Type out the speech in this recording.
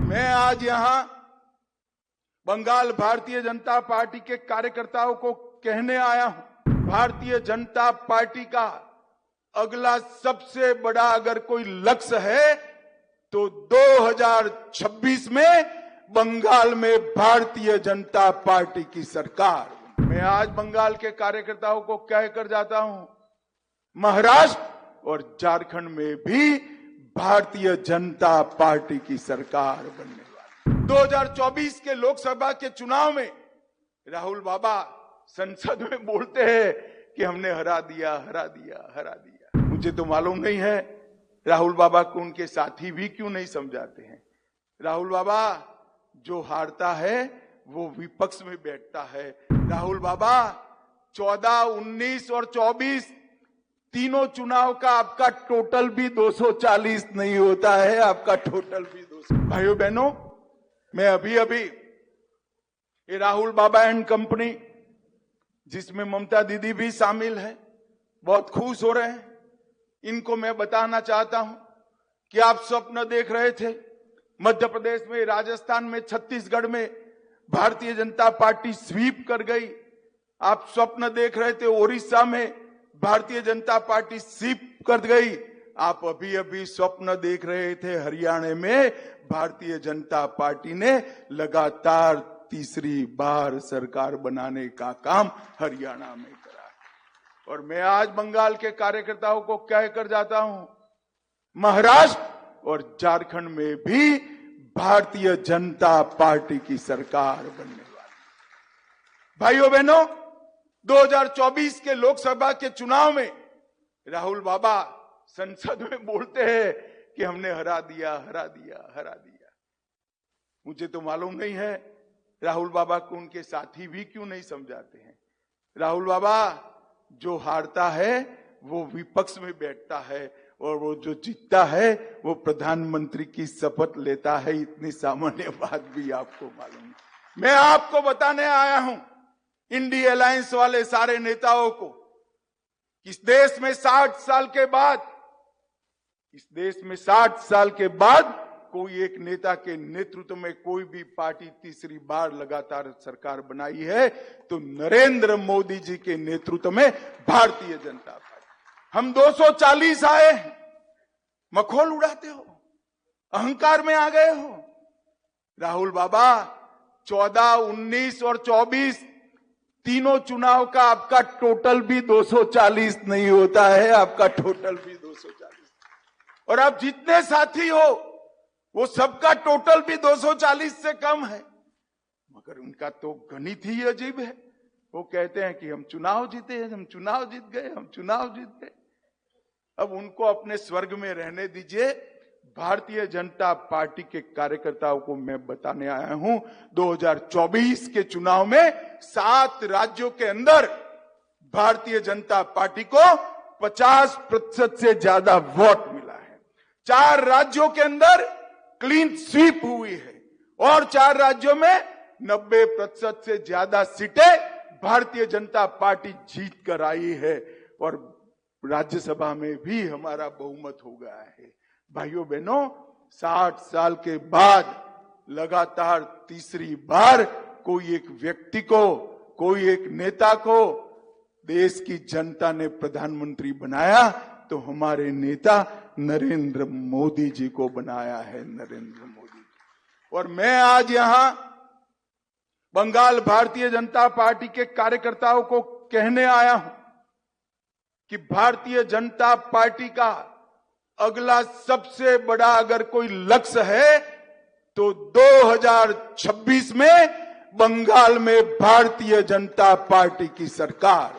मैं आज यहां बंगाल भारतीय जनता पार्टी के कार्यकर्ताओं को कहने आया हूं, भारतीय जनता पार्टी का अगला सबसे बड़ा अगर कोई लक्ष्य है तो 2026 में बंगाल में भारतीय जनता पार्टी की सरकार। मैं आज बंगाल के कार्यकर्ताओं को कहकर जाता हूं, महाराष्ट्र और झारखंड में भी भारतीय जनता पार्टी की सरकार बनने वाली। 2024 के लोकसभा के चुनाव में राहुल बाबा संसद में बोलते हैं कि हमने हरा दिया। मुझे तो मालूम नहीं है राहुल बाबा को उनके साथी भी क्यों नहीं समझाते हैं। राहुल बाबा जो हारता है वो विपक्ष में बैठता है। राहुल बाबा 14, 19 और 24 तीनों चुनाव का आपका टोटल भी 240 नहीं होता है, आपका टोटल भी 200। भाइयों बहनों, मैं अभी ये राहुल बाबा एंड कंपनी, जिसमें ममता दीदी भी शामिल है, बहुत खुश हो रहे हैं। इनको मैं बताना चाहता हूं कि आप स्वप्न देख रहे थे मध्य प्रदेश में, राजस्थान में, छत्तीसगढ़ में भारतीय जनता पार्टी स्वीप कर गई। आप स्वप्न देख रहे थे ओडिशा में भारतीय जनता पार्टी स्वीप कर गई। आप अभी स्वप्न देख रहे थे हरियाणा में भारतीय जनता पार्टी ने लगातार तीसरी बार सरकार बनाने का काम हरियाणा में करा। और मैं आज बंगाल के कार्यकर्ताओं को कहकर जाता हूं, महाराष्ट्र और झारखंड में भी भारतीय जनता पार्टी की सरकार बनने वाली। भाइयों बहनों, 2024 के लोकसभा के चुनाव में राहुल बाबा संसद में बोलते हैं कि हमने हरा दिया। मुझे तो मालूम नहीं है राहुल बाबा को उनके साथी भी क्यों नहीं समझाते हैं। राहुल बाबा जो हारता है वो विपक्ष में बैठता है और वो जो जीतता है वो प्रधानमंत्री की शपथ लेता है। इतनी सामान्य बात भी आपको मालूम है। मैं आपको बताने आया हूं, इंडिया अलायंस वाले सारे नेताओं को, इस देश में 60 साल के बाद कोई एक नेता के नेतृत्व में कोई भी पार्टी तीसरी बार लगातार सरकार बनाई है तो नरेंद्र मोदी जी के नेतृत्व में भारतीय जनता पार्टी। हम 240 आए हैं, मखौल उड़ाते हो, अहंकार में आ गए हो। राहुल बाबा 14, 19 और 24 तीनों चुनाव का आपका टोटल भी 240 नहीं होता है, आपका टोटल भी 240। और आप जितने साथी हो वो सबका टोटल भी 240 से कम है, मगर उनका तो गणित ही अजीब है। वो कहते हैं कि हम चुनाव जीते हैं, हम चुनाव जीत गए। अब उनको अपने स्वर्ग में रहने दीजिए। भारतीय जनता पार्टी के कार्यकर्ताओं को मैं बताने आया हूं, 2024 के चुनाव में 7 राज्यों के अंदर भारतीय जनता पार्टी को 50% से ज्यादा वोट मिला है। 4 राज्यों के अंदर क्लीन स्वीप हुई है और 4 राज्यों में 90% से ज्यादा सीटें भारतीय जनता पार्टी जीत कर आई है और राज्यसभा में भी हमारा बहुमत हो गया है। भाइयों बहनों, 60 साल के बाद लगातार तीसरी बार कोई एक व्यक्ति को, कोई एक नेता को देश की जनता ने प्रधानमंत्री बनाया तो हमारे नेता नरेंद्र मोदी जी को बनाया है, नरेंद्र मोदी। और मैं आज यहां बंगाल भारतीय जनता पार्टी के कार्यकर्ताओं को कहने आया हूं कि भारतीय जनता पार्टी का अगला सबसे बड़ा अगर कोई लक्ष्य है तो 2026 में बंगाल में भारतीय जनता पार्टी की सरकार।